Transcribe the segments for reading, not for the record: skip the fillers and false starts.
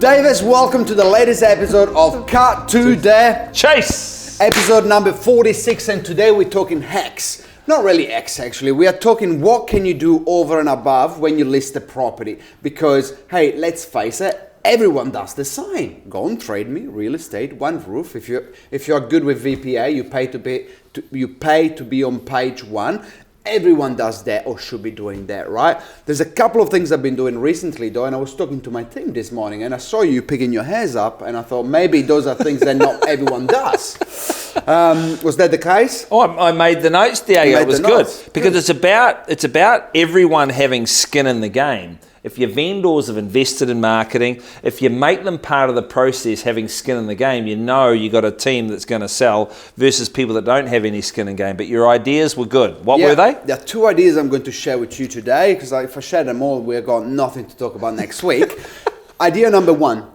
Davis, welcome to the latest episode of Cut to the Chase. Episode number 46, and today we're talking hacks. Not really hacks, actually. We are talking what can you do over and above when you list a property. Because, hey, let's face it, everyone does the same. Go on TradeMe, real estate, one roof. If you're good with VPA, you pay to be on page one. Everyone does that or should be doing that, right? There's a couple of things I've been doing recently, though, and I was talking to my team this morning, and I saw you picking your hairs up, and I thought maybe those are things that not everyone does. Was that the case? Oh, I made the notes, Diego. It was good because it's about everyone having skin in the game. If your vendors have invested in marketing, if you make them part of the process, having skin in the game, you know you got a team that's going to sell versus people that don't have any skin in the game. But your ideas were good. What were they? There are two ideas I'm going to share with you today because if I share them all, we've got nothing to talk about next week. Idea number one.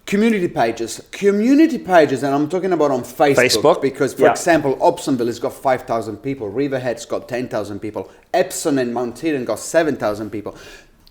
Community pages. Community pages, and I'm talking about on Facebook. Because, for example, Opsonville has got 5,000 people. Riverhead's got 10,000 people. Epsom and Mount Eden got 7,000 people.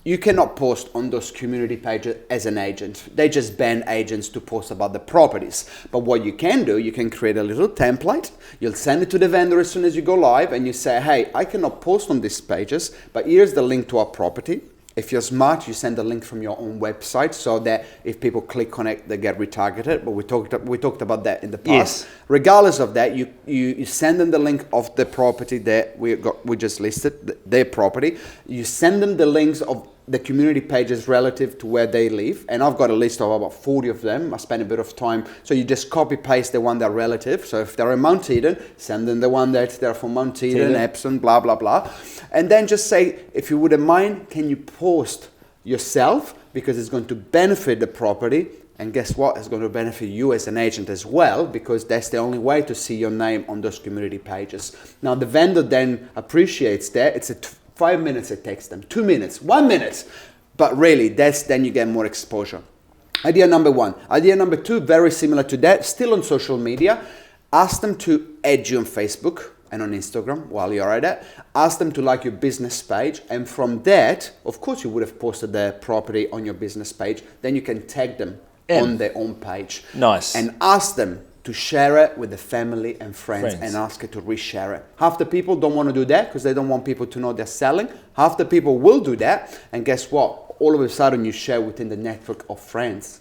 You cannot post on those community pages as an agent. They just ban agents to post about the properties. But what you can do, you can create a little template. You'll send it to the vendor as soon as you go live, and you say, hey, I cannot post on these pages, but here's the link to our property. If you're smart, you send a link from your own website so that if people click on it, they get retargeted. But we talked about that in the past. Yes. Regardless of that, you send them the link of the property that we just listed, their property. You send them the links of the community pages relative to where they live, and I've got a list of about 40 of them. I spent a bit of time, so you just copy paste the one that are relative. So if they're in Mount Eden, send them the one that they're from Mount Eden, Epsom, blah blah blah, and then just say, if you wouldn't mind, can you post yourself, because it's going to benefit the property, and guess what, it's going to benefit you as an agent as well, because that's the only way to see your name on those community pages. Now the vendor then appreciates that. It's 5 minutes it takes them, 2 minutes, 1 minute. But really, then you get more exposure. Idea number one. Idea number two, very similar to that, still on social media. Ask them to add you on Facebook and on Instagram while you're at it. Ask them to like your business page. And from that, of course, you would have posted the property on your business page. Then you can tag them on their own page. Nice. And ask them to share it with the family and friends and ask it to reshare it. Half the people don't want to do that because they don't want people to know they're selling. Half the people will do that, and guess what? All of a sudden you share within the network of friends.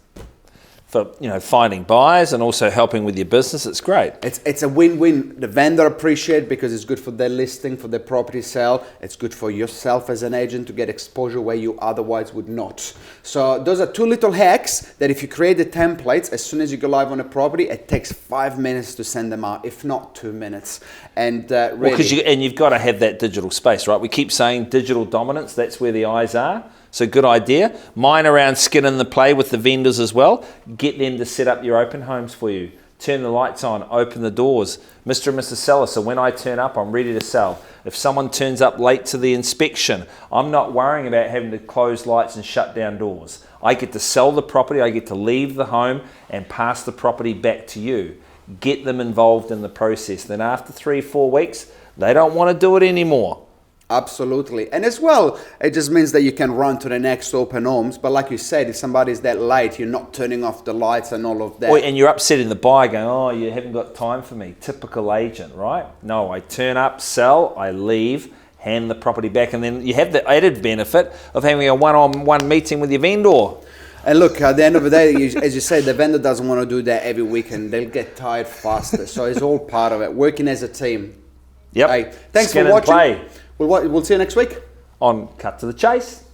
For finding buyers and also helping with your business, it's great. It's a win-win. The vendor appreciates because it's good for their listing, for their property sale. It's good for yourself as an agent to get exposure where you otherwise would not. So those are two little hacks that if you create the templates, as soon as you go live on a property, it takes 5 minutes to send them out, if not 2 minutes. And really, and you've got to have that digital space, right? We keep saying digital dominance. That's where the eyes are. So good idea. Mine around skin in the play with the vendors as well. Get them to set up your open homes for you. Turn the lights on, open the doors. Mr. and Mrs. Seller, so when I turn up, I'm ready to sell. If someone turns up late to the inspection, I'm not worrying about having to close lights and shut down doors. I get to sell the property, I get to leave the home and pass the property back to you. Get them involved in the process. Then after 3-4 weeks, they don't want to do it anymore. Absolutely. And as well, it just means that you can run to the next open homes. But like you said, if somebody's that late, you're not turning off the lights and all of that. And you're upsetting the buyer going, oh, you haven't got time for me. Typical agent, right? No, I turn up, sell, I leave, hand the property back. And then you have the added benefit of having a one-on-one meeting with your vendor. And look, at the end of the day, as you say, the vendor doesn't want to do that every weekend. They'll get tired faster. So it's all part of it. Working as a team. Yep. Hey, thanks for watching. We'll see you next week on Cut to the Chase.